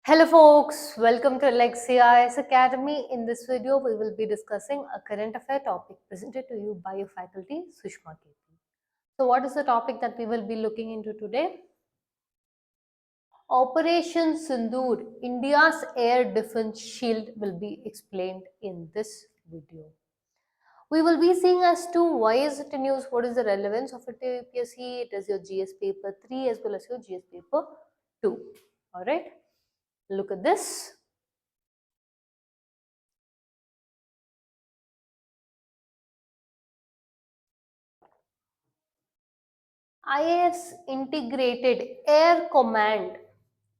Hello folks, welcome to IAS Academy. In this video, we will be discussing a current affair topic presented to you by your faculty, Sushma KP. So what is the topic that we will be looking into today? Operation Sindoor, India's air defense shield will be explained in this video. We will be seeing as to why is it in use, what is the relevance of it to UPSC, it is your GS paper 3 as well as your GS paper 2. Alright, look at this. IAS Integrated Air Command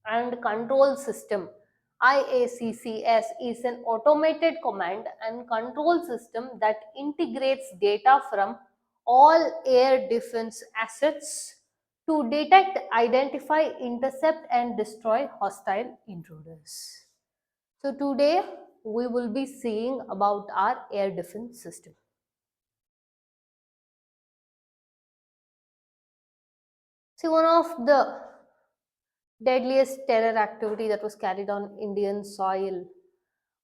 and Control System IACCS is an automated command and control system that integrates data from all air defense assets to detect, identify, intercept and destroy hostile intruders. So today we will be seeing about our air defense system. See, one of the deadliest terror activity that was carried on Indian soil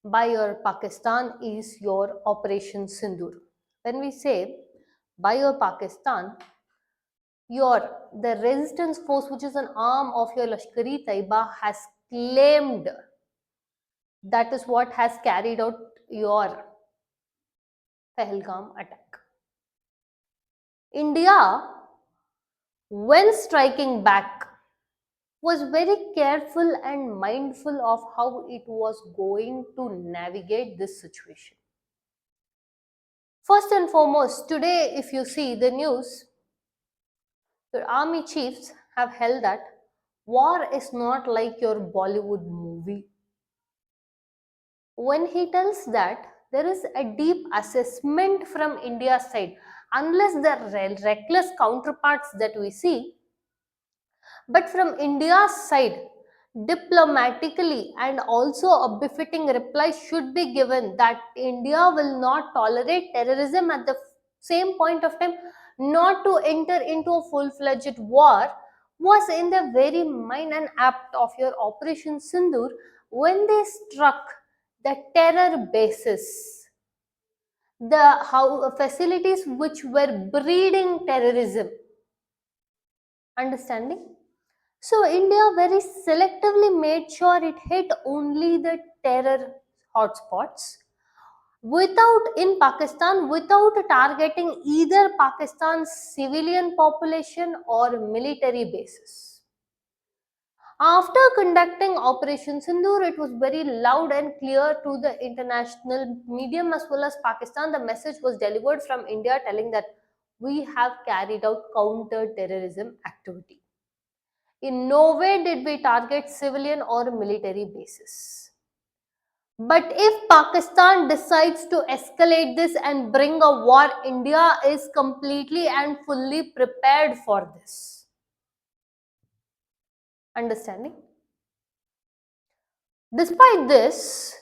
by your Pakistan is your Operation Sindoor. When we say by your Pakistan, the resistance force, which is an arm of your Lashkari Taiba, has claimed that is what has carried out your Pahalgam attack. India, when striking back, was very careful and mindful of how it was going to navigate this situation. First and foremost, today if you see the news, your army chiefs have held that war is not like your Bollywood movie. When he tells that, there is a deep assessment from India's side, unless the reckless counterparts that we see. But from India's side, diplomatically and also a befitting reply should be given that India will not tolerate terrorism at the same point of time, not to enter into a full-fledged war, was in the very mind and apt of your Operation Sindoor when they struck the terror bases, the facilities which were breeding terrorism. Understanding? So India very selectively made sure it hit only the terror hotspots in Pakistan without targeting either Pakistan's civilian population or military bases. After conducting Operation Sindoor, it was very loud and clear to the international medium as well as Pakistan. The message was delivered from India telling that we have carried out counter-terrorism activity. In no way did we target civilian or military bases. But if Pakistan decides to escalate this and bring a war, India is completely and fully prepared for this. Understanding? Despite this,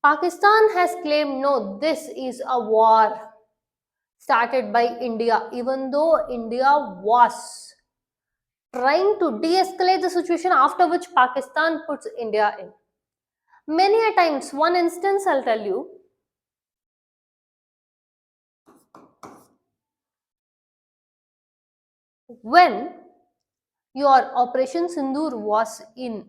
Pakistan has claimed no, this is a war started by India, even though India was trying to de-escalate the situation, after which Pakistan puts India in. Many a times, one instance I'll tell you. When your Operation Sindoor was in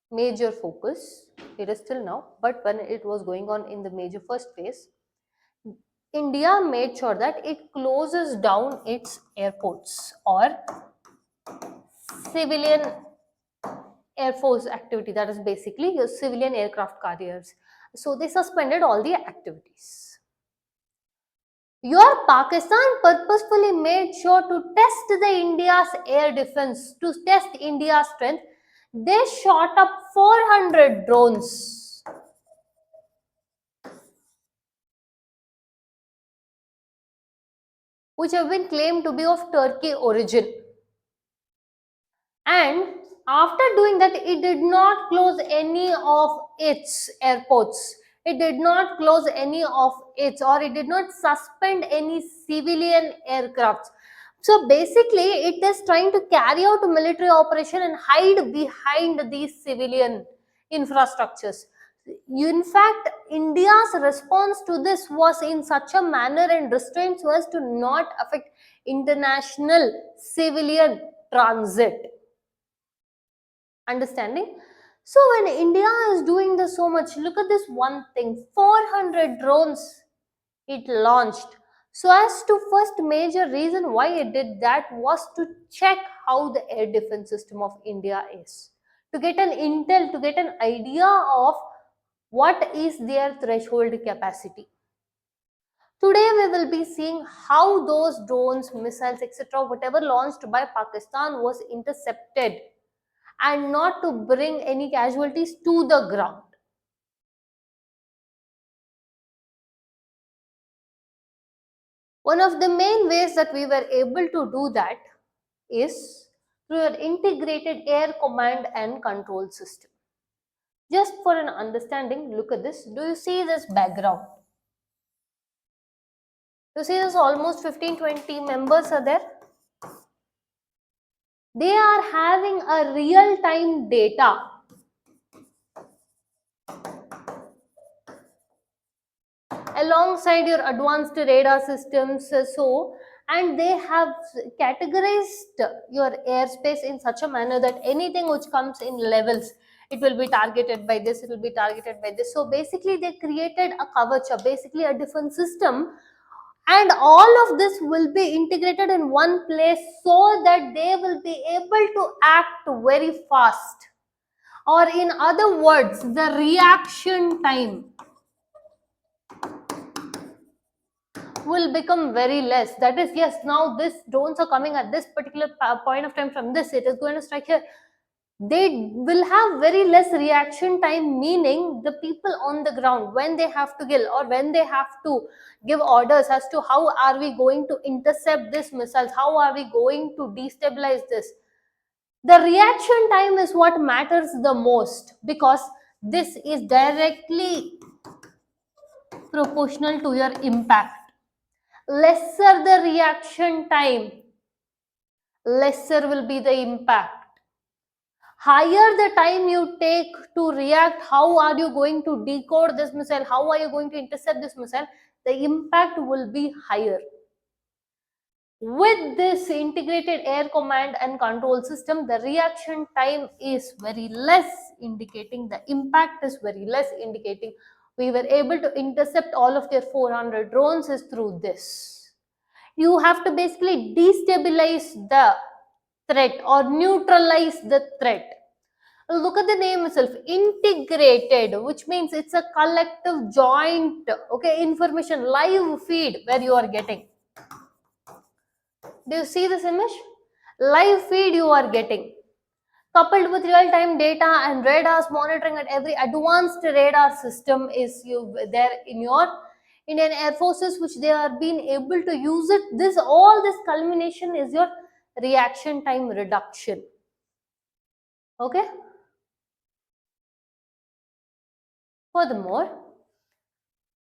major focus, it is still now, but when it was going on in the major first phase, India made sure that it closes down its airports or civilian air force activity, that is basically your civilian aircraft carriers. So they suspended all the activities. Your Pakistan purposefully made sure to test the India's air defense, to test India's strength. They shot up 400 drones. Which have been claimed to be of Turkey origin. And after doing that, it did not close any of its airports. It did not close any of its, or it did not suspend any civilian aircrafts. So basically, it is trying to carry out a military operation and hide behind these civilian infrastructures. In fact, India's response to this was in such a manner and restraints was to not affect international civilian transit. Understanding? So when India is doing this so much, look at this one thing: 400 drones it launched. So as to first major reason why it did that was to check how the air defense system of India is, to get an intel, to get an idea of what is their threshold capacity. Today we will be seeing how those drones, missiles, etc., whatever launched by Pakistan was intercepted and not to bring any casualties to the ground. One of the main ways that we were able to do that is through an integrated air command and control system. Just for an understanding, look at this. Do you see this background? You see this almost 15-20 members are there. They are having a real-time data alongside your advanced radar systems. So, and they have categorized your airspace in such a manner that anything which comes in levels, it will be targeted by this, it will be targeted by this. So basically they created a kavacha, basically a different system, and all of this will be integrated in one place so that they will be able to act very fast, or in other words, the reaction time will become very less. That is, yes, now this drones are coming at this particular point of time from this, it is going to strike here. They will have very less reaction time, meaning the people on the ground, when they have to kill or when they have to give orders as to how are we going to intercept this missiles, how are we going to destabilize this, the reaction time is what matters the most, because this is directly proportional to your impact. Lesser the reaction time, lesser will be the impact. Higher the time you take to react, how are you going to decode this missile, how are you going to intercept this missile, the impact will be higher. With this integrated air command and control system, the reaction time is very less, indicating the impact is very less, indicating we were able to intercept all of their 400 drones is through this. You have to basically destabilize the threat or neutralize the threat. Look at the name itself, integrated, which means it's a collective joint, okay, information live feed where you are getting. Do you see this image? Live feed you are getting, coupled with real-time data and radars monitoring at every advanced radar system is there in your Indian Air Forces, which they are being able to use it. This all this culmination is your reaction time reduction. Okay. Furthermore,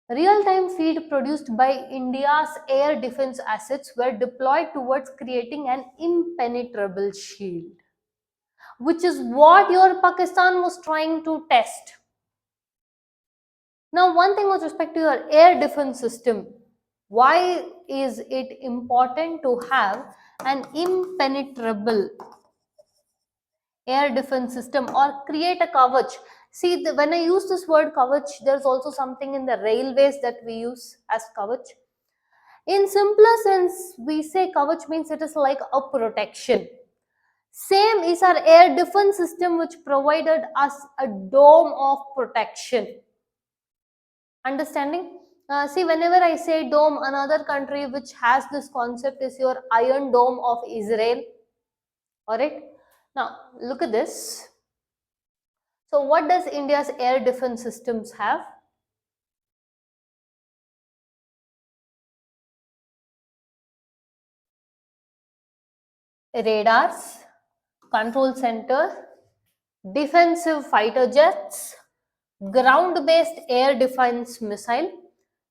real-time feed produced by India's air defense assets were deployed towards creating an impenetrable shield, which is what your Pakistan was trying to test. Now, one thing with respect to your air defense system, why is it important to have an impenetrable air defense system or create a kavach? See, when I use this word kavach, there's also something in the railways that we use as kavach. In simpler sense, we say kavach means it is like a protection. Same is our air defense system, which provided us a dome of protection. Understanding? See, whenever I say dome, another country which has this concept is your Iron Dome of Israel. Alright? Now, look at this. So, what does India's air defense systems have? Radars, control center, defensive fighter jets, ground-based air defense missile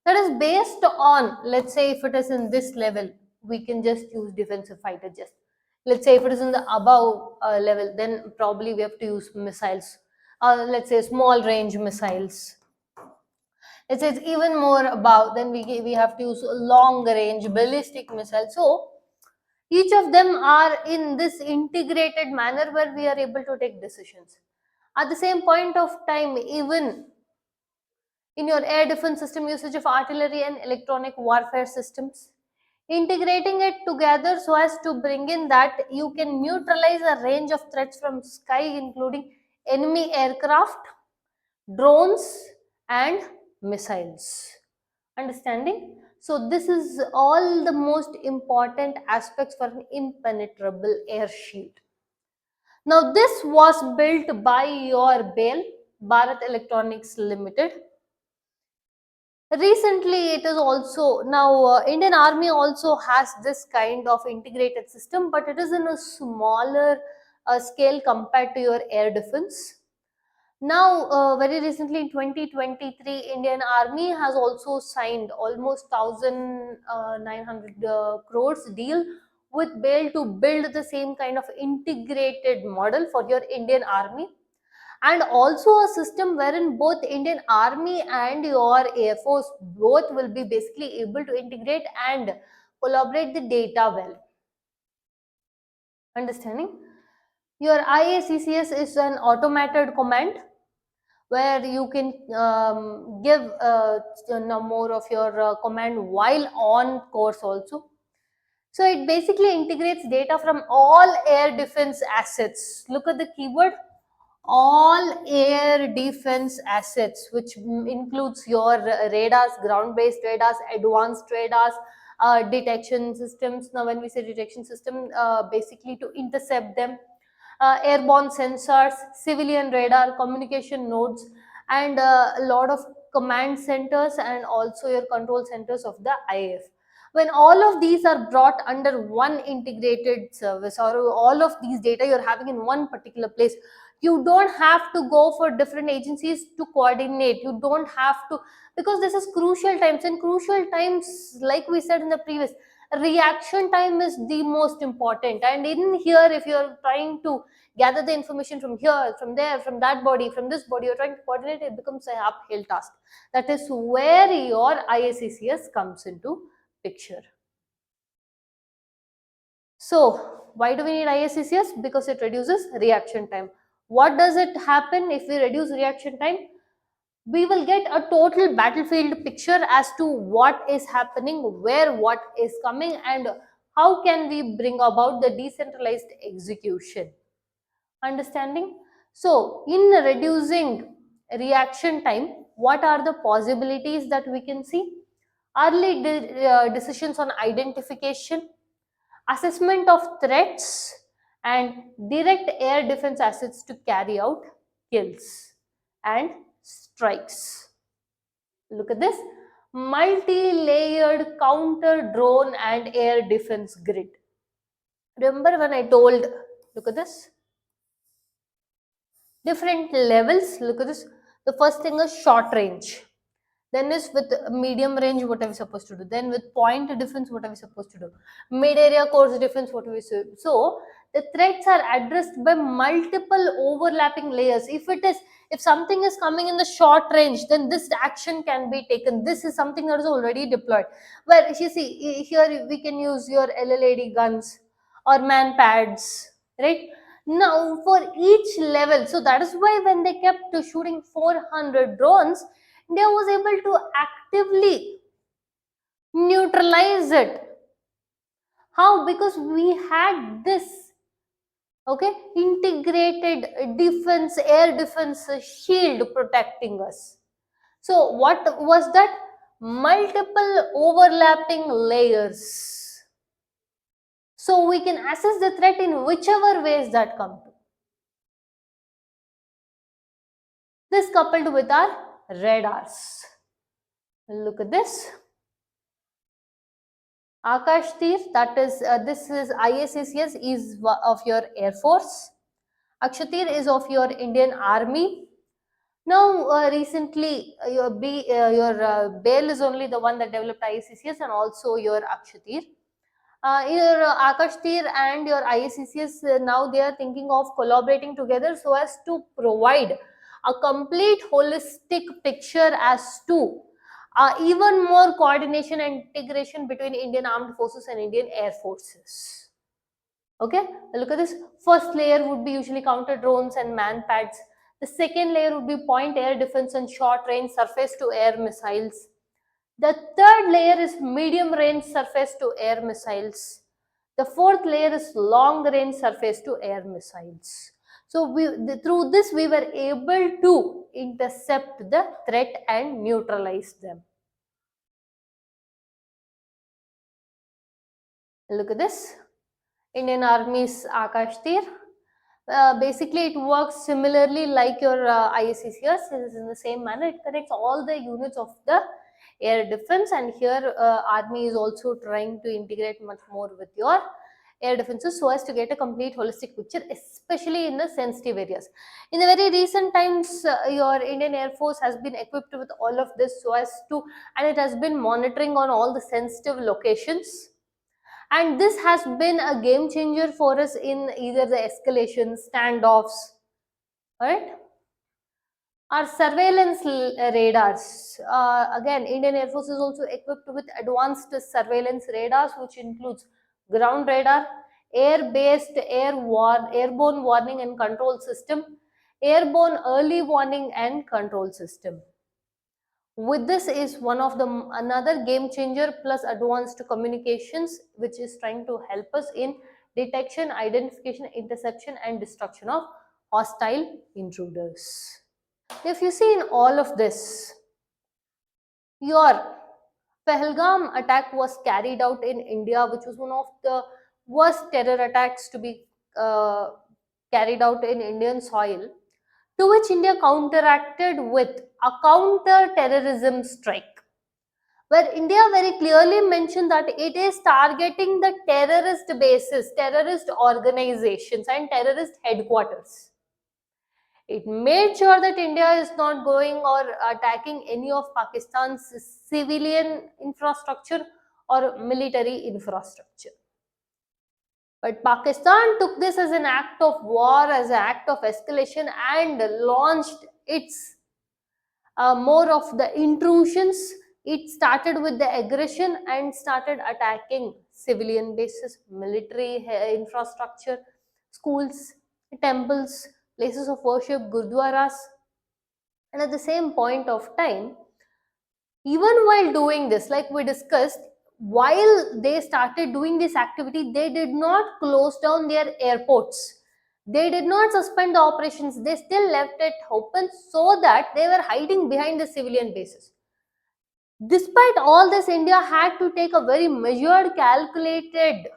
that is based on, let's say if it is in this level, we can just use defensive fighter jets. Let's say if it is in the above level, then probably we have to use missiles, let's say small range missiles. Let's say it's even more above, then we have to use long range ballistic missiles. So each of them are in this integrated manner where we are able to take decisions. At the same point of time, even in your air defense system, usage of artillery and electronic warfare systems, integrating it together so as to bring in that you can neutralize a range of threats from sky, including enemy aircraft, drones, and missiles. Understanding? So this is all the most important aspects for an impenetrable air shield. Now this was built by your BAL, Bharat Electronics Limited. Recently it is also now Indian Army also has this kind of integrated system, but it is in a smaller scale compared to your air defense. Now, very recently in 2023, Indian Army has also signed almost 1,900 crores deal with BAL to build the same kind of integrated model for your Indian Army, and also a system wherein both Indian Army and your Air Force both will be basically able to integrate and collaborate the data well. Understanding? Your IACCS is an automated command where you can give more of your command while on course also. So it basically integrates data from all air defense assets. Look at the keyword, all air defense assets, which includes your radars, ground based radars, advanced radars, detection systems. Now when we say detection system, basically to intercept them, airborne sensors, civilian radar, communication nodes, and a lot of command centers and also your control centers of the IAF. When all of these are brought under one integrated service, or all of these data you're having in one particular place, you don't have to go for different agencies to coordinate. You don't have to, because this is crucial times, and crucial times, like we said in the previous, reaction time is the most important. And in here, if you're trying to gather the information from here, from there, from that body, from this body, you're trying to coordinate, it becomes an uphill task. That is where your IACCS comes into picture. So why do we need IACCS? Because it reduces reaction time. What does it happen if we reduce reaction time? We will get a total battlefield picture as to what is happening, where what is coming, and how can we bring about the decentralized execution. Understanding? So in reducing reaction time, what are the possibilities that we can see? Early decisions on identification, assessment of threats, and direct air defense assets to carry out kills and strikes. Look at this, multi-layered counter drone and air defense grid. Remember when I told, look at this, different levels. Look at this, the first thing is short range, then is with medium range, what are we supposed to do, then with point defense, what are we supposed to do, mid area course defense, what are we so the threats are addressed by multiple overlapping layers. If something is coming in the short range, then this action can be taken. This is something that is already deployed, where you see here we can use your LLAD guns or man pads, right? Now for each level, so that is why when they kept shooting 400 drones, India was able to actively neutralize it. How? Because we had this, okay, integrated defense, air defense shield protecting us. So what was that? Multiple overlapping layers. So we can assess the threat in whichever ways that come to. This coupled with our radars. Look at this. Akash Tir, that is, this is IACCS is of your Air Force. Akshatir is of your Indian Army. Now, recently, your BAL is only the one that developed IACCS, and also your Akshatir. Your Akash Tir and your IACCS, now they are thinking of collaborating together so as to provide a complete holistic picture as to even more coordination and integration between Indian Armed Forces and Indian Air Forces. Okay, look at this. First layer would be usually counter drones and man pads. The second layer would be point air defense and short range surface to air missiles. The third layer is medium range surface to air missiles. The fourth layer is long range surface to air missiles. So through this we were able to intercept the threat and neutralize them. Look at this. Indian Army's Akash Tir. Basically, it works similarly like your IACCS. It is in the same manner. It connects all the units of the air defense, and here Army is also trying to integrate much more with your air defenses so as to get a complete holistic picture, especially in the sensitive areas. In the very recent times, your Indian Air Force has been equipped with all of this so as to, and it has been monitoring on all the sensitive locations, and this has been a game changer for us in either the escalation standoffs. All right, our surveillance radars, again Indian Air Force is also equipped with advanced surveillance radars, which includes ground radar, air based airborne warning and control system, airborne early warning and control system. With this is one of the another game changer plus advanced communications, which is trying to help us in detection, identification, interception and destruction of hostile intruders. If you see in all of this, your Pahalgam attack was carried out in India, which was one of the worst terror attacks to be uh, carried out in Indian soil, to which India counteracted with a counter terrorism strike, where India very clearly mentioned that it is targeting the terrorist bases, terrorist organizations, and terrorist headquarters. It made sure that India is not going or attacking any of Pakistan's civilian infrastructure or military infrastructure. But Pakistan took this as an act of war, as an act of escalation, and launched its more of the intrusions. It started with the aggression and started attacking civilian bases, military infrastructure, schools, temples, places of worship, gurdwaras. And at the same point of time, even while doing this, like we discussed, while they started doing this activity, they did not close down their airports. They did not suspend the operations. They still left it open so that they were hiding behind the civilian bases. Despite all this, India had to take a very measured, calculated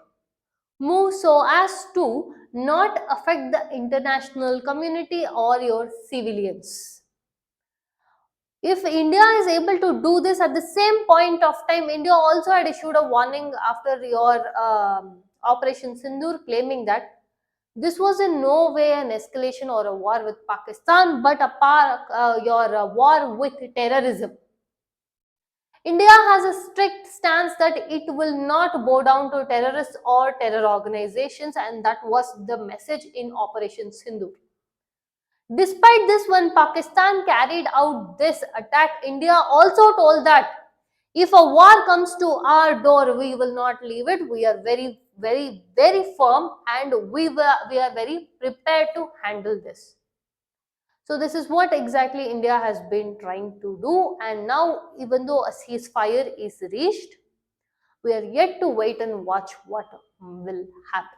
move so as to not affect the international community or your civilians. If India is able to do this at the same point of time, India also had issued a warning after your Operation Sindoor, claiming that this was in no way an escalation or a war with Pakistan, but your war with terrorism. India has a strict stance that it will not bow down to terrorists or terror organizations, and that was the message in Operation Sindoor. Despite this, when Pakistan carried out this attack, India also told that if a war comes to our door, we will not leave it. We are very, very, very firm, and we are very prepared to handle this. So this is what exactly India has been trying to do, and now even though a ceasefire is reached, we are yet to wait and watch what will happen.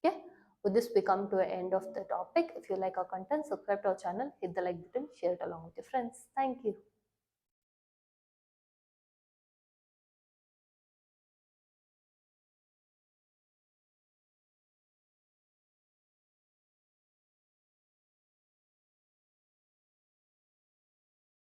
Okay, with this we come to the end of the topic. If you like our content, subscribe to our channel, hit the like button, share it along with your friends. Thank you.